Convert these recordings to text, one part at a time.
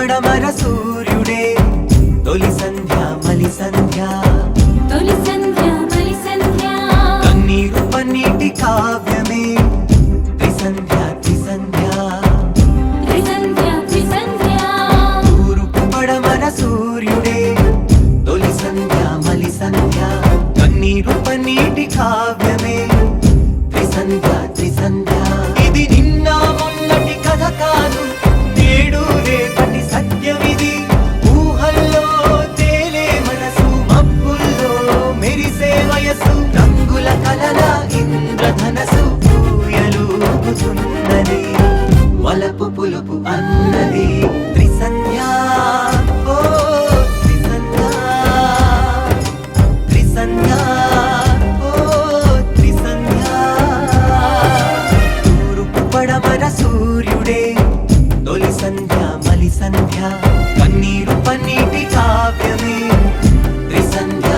పడమర సూర్యుడే తొలి సంధ్య మలి సంధ్య కన్నీరు పన్నీటి కావ్యమే త్రిసంధ్య తూర్పు పడమర సూర్యుడే తొలి సంధ్య మలి సంధ్య కన్నీరు పన్నీటి కావ్యమే త్రిసంధ్య ఇది నిన్న మొన్నటి కథ కాదు, నేడు రేపటి సత్యమిది. ఊహల్లో తేలే మనసు, మబ్బుల్లో మెరిసే వయసు, రంగుల కలల ఇంద్రధనసు ఊయలూగుతున్నది, వలపు పులుపు అన్నది త్రిసంధ్య. ఓ త్రిసంధ్య, త్రిసంధ్య, ఓ త్రిసంధ్య. తూర్పు పడమర సూర్యుడే తొలి సంధ్య మలి సంధ్య కన్నీరు పన్నీటి కావ్యమే త్రిసంధ్య.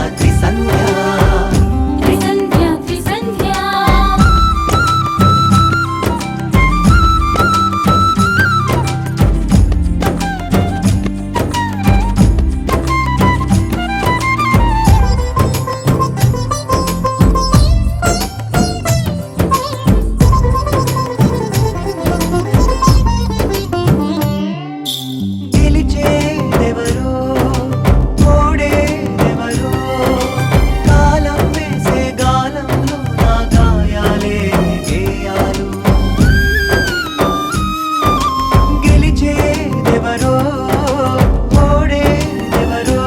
గెలిచేదెవరో ఓడేదెవరో, కాలం వేసే గాలంలో నా గాయాలే గేయాలు. గెలిచేదెవరో ఓడేదెవరో,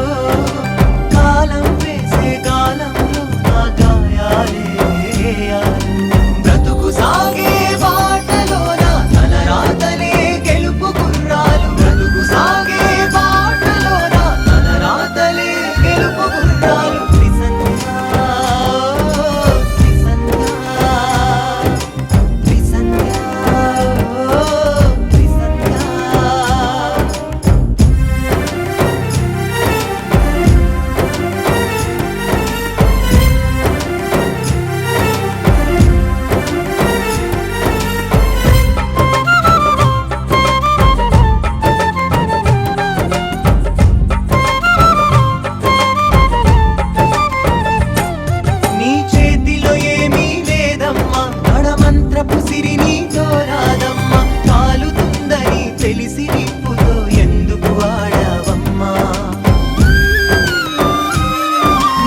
కాలం వేసే గాలంలో నా గాయాలే గేయాలు. బ్రతుకు సాగే బాటలోన తలరాతలే గెలుపు గుర్రాలు, బ్రతుకు సాగే బాటలోన తలరాతలే గెలుపు గుర్రాలు. త్రిసంధ్య, త్రిసంధ్య, త్రిసంధ్య, త్రిసంధ్య. నీ చేతిలో ఏమీ లేదమ్మా, నడమంత్రపు సిరి నీతో రాదమ్మా, కాలుతుందని తెలిసి నిప్పుతో ఎందుకు ఆడావమ్మా.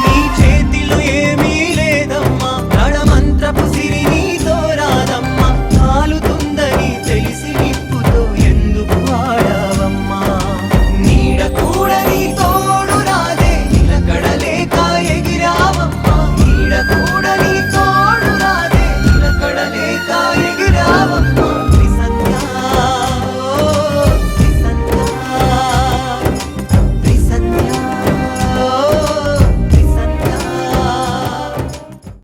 నీ చేతిలో ఏమీ లేదమ్మా, నడమంత్రపు సిరి నీతో రాదమ్మా, కాలుతుందని తెలిసి నిప్పుతో ఎందుకు ఆడావమ్మా. నీడ కూడా నీ తోడు రాదే, నిలకడలేక ఎగిరావమ్మా, నీడ కూడా నీ తోడు రాదే, నిలకడలేక